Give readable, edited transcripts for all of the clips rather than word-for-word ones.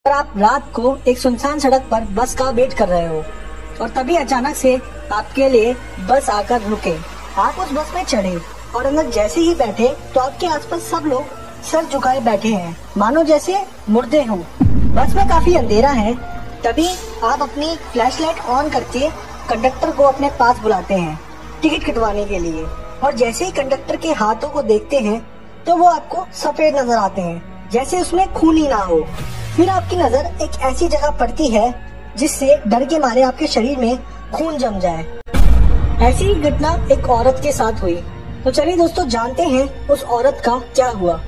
और आप रात को एक सुनसान सड़क पर बस का वेट कर रहे हो और तभी अचानक से आपके लिए बस आकर रुके। आप उस बस में चढ़े और अंदर जैसे ही बैठे तो आपके आसपास सब लोग सर झुकाए बैठे हैं, मानो जैसे मुर्दे हों। बस में काफी अंधेरा है। तभी आप अपनी फ्लैशलाइट ऑन करके कंडक्टर को अपने पास बुलाते हैं टिकट कटवाने के लिए। और जैसे ही कंडक्टर के हाथों को देखते हैं तो वो आपको सफेद नजर आते हैं, जैसे उसमें खून ही ना हो। फिर आपकी नजर एक ऐसी जगह पड़ती है जिससे डर के मारे आपके शरीर में खून जम जाए। ऐसी ही घटना एक औरत के साथ हुई। तो चलिए दोस्तों, जानते हैं उस औरत का क्या हुआ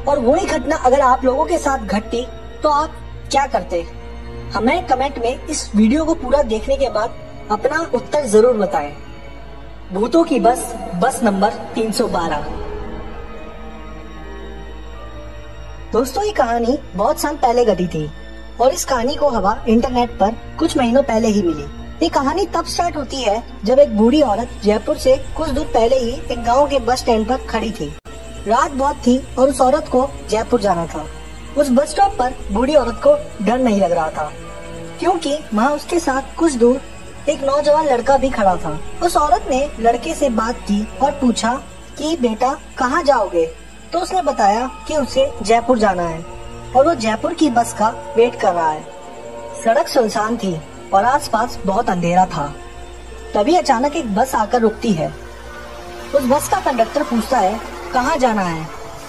और वही घटना अगर आप लोगों के साथ घटती तो आप क्या करते। हमें कमेंट में इस वीडियो को पूरा देखने के बाद अपना उत्तर जरूर बताएं। भूतों की बस नंबर 312। दोस्तों, ये कहानी बहुत साल पहले घटी थी और इस कहानी को हवा इंटरनेट पर कुछ महीनों पहले ही मिली। ये कहानी तब स्टार्ट होती है जब एक बूढ़ी औरत जयपुर से कुछ दूर पहले ही एक गांव के बस स्टैंड पर खड़ी थी। रात बहुत थी और उस औरत को जयपुर जाना था। उस बस स्टॉप पर बूढ़ी औरत को डर नहीं लग रहा था, क्योंकि वहाँ उसके साथ कुछ दूर एक नौजवान लड़का भी खड़ा था। उस औरत ने लड़के से बात की और पूछा कि बेटा कहाँ जाओगे। तो उसने बताया कि उसे जयपुर जाना है और वो जयपुर की बस का वेट कर रहा है। सड़क सुनसान थी और आसपास बहुत अंधेरा था। तभी अचानक एक बस आकर रुकती है। उस बस का कंडक्टर पूछता है कहाँ जाना है।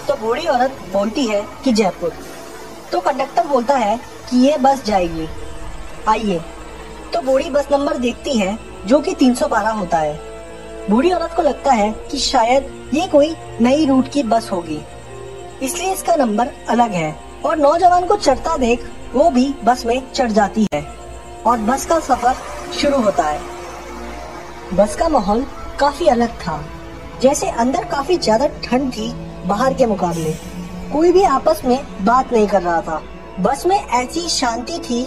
तो बूढ़ी औरत बोलती है कि जयपुर। तो कंडक्टर बोलता है कि ये बस जाएगी, आइए। तो बूढ़ी बस नंबर देखती है जो कि 312 होता है। बूढ़ी औरत को लगता है कि शायद ये कोई नई रूट की बस होगी, इसलिए इसका नंबर अलग है। और नौजवान को चढ़ता देख वो भी बस में चढ़ जाती है और बस का सफर शुरू होता है। बस का माहौल काफी अलग था, जैसे अंदर काफी ज्यादा ठंड थी बाहर के मुकाबले। कोई भी आपस में बात नहीं कर रहा था। बस में ऐसी शांति थी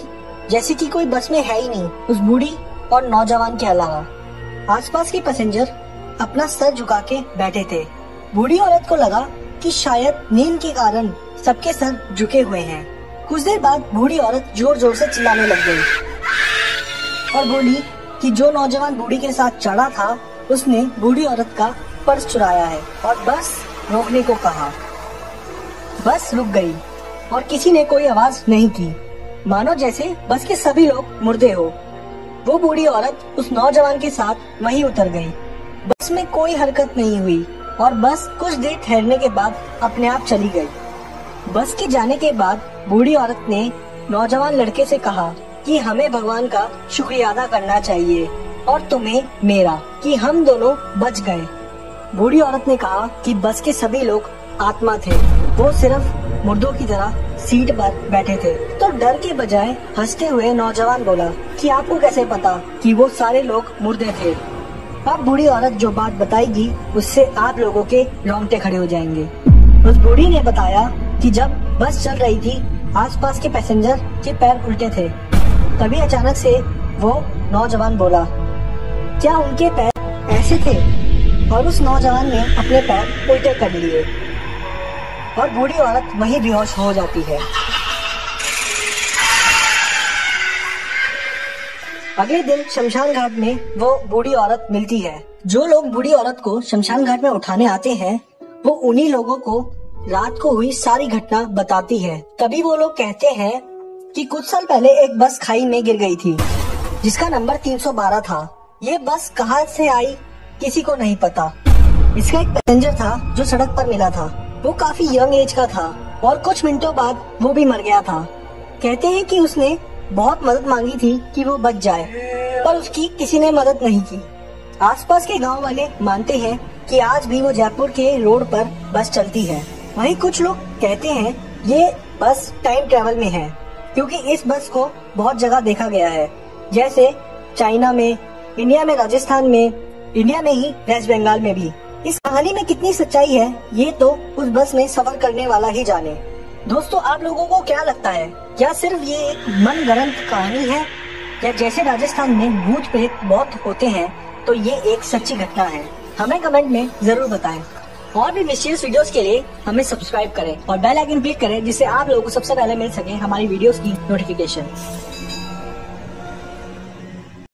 जैसे कि कोई बस में है ही नहीं, उस बूढ़ी और नौजवान के अलावा। आसपास के पैसेंजर अपना सर झुका के बैठे थे। बूढ़ी औरत को लगा कि शायद नींद के कारण सबके सर झुके हुए हैं। कुछ देर बाद बूढ़ी औरत जोर जोर से चिल्लाने लग गई और बोली कि जो नौजवान बूढ़ी के साथ चढ़ा था उसने बूढ़ी औरत का पर्स चुराया है और बस रोकने को कहा। बस रुक गई और किसी ने कोई आवाज नहीं की, मानो जैसे बस के सभी लोग मुर्दे हो। वो बूढ़ी औरत उस नौजवान के साथ वहीं उतर गई। बस में कोई हरकत नहीं हुई और बस कुछ देर ठहरने के बाद अपने आप चली गई। बस के जाने के बाद बूढ़ी औरत ने नौजवान लड़के से कहा कि हमें भगवान का शुक्रिया अदा करना चाहिए और तुम्हें मेरा, कि हम दोनों बच गए। बूढ़ी औरत ने कहा कि बस के सभी लोग आत्मा थे, वो सिर्फ मुर्दों की तरह सीट पर बैठे थे। तो डर के बजाय हंसते हुए नौजवान बोला कि आपको कैसे पता कि वो सारे लोग मुर्दे थे। अब बूढ़ी औरत जो बात बताएगी उससे आप लोगों के रोंगटे खड़े हो जाएंगे। उस बूढ़ी ने बताया कि जब बस चल रही थी आसपास के पैसेंजर के पैर उल्टे थे। तभी अचानक से वो नौजवान बोला क्या उनके पैर ऐसे थे, और उस नौजवान ने अपने पैर उल्टे कर लिए और बूढ़ी औरत वहीं बेहोश हो जाती है। अगले दिन शमशान घाट में वो बूढ़ी औरत मिलती है। जो लोग बूढ़ी औरत को शमशान घाट में उठाने आते हैं वो उन्हीं लोगों को रात को हुई सारी घटना बताती है। तभी वो लोग कहते हैं कि कुछ साल पहले एक बस खाई में गिर गई थी जिसका नंबर 312 था। ये बस कहाँ से आई किसी को नहीं पता। इसका एक पैसेंजर था जो सड़क पर मिला था। वो काफी यंग एज का था और कुछ मिनटों बाद वो भी मर गया था। कहते हैं कि उसने बहुत मदद मांगी थी कि वो बच जाए, पर उसकी किसी ने मदद नहीं की। आसपास के गांव वाले मानते हैं कि आज भी वो जयपुर के रोड पर बस चलती है। वहीं कुछ लोग कहते हैं ये बस टाइम ट्रेवल में है, क्योंकि इस बस को बहुत जगह देखा गया है, जैसे चाइना में, इंडिया में, राजस्थान में, इंडिया में ही वेस्ट बंगाल में भी। इस कहानी में कितनी सच्चाई है ये तो उस बस में सफर करने वाला ही जाने। दोस्तों, आप लोगों को क्या लगता है, क्या सिर्फ ये एक मनगढ़ंत कहानी है या जैसे राजस्थान में भूत प्रेत बहुत होते हैं तो ये एक सच्ची घटना है? हमें कमेंट में जरूर बताएं। और भी मिस्टीरियस वीडियोस के लिए हमें सब्सक्राइब करें और बेल आइकन क्लिक करें, जिससे आप लोगों को सबसे पहले मिल सके हमारी वीडियोस की नोटिफिकेशन।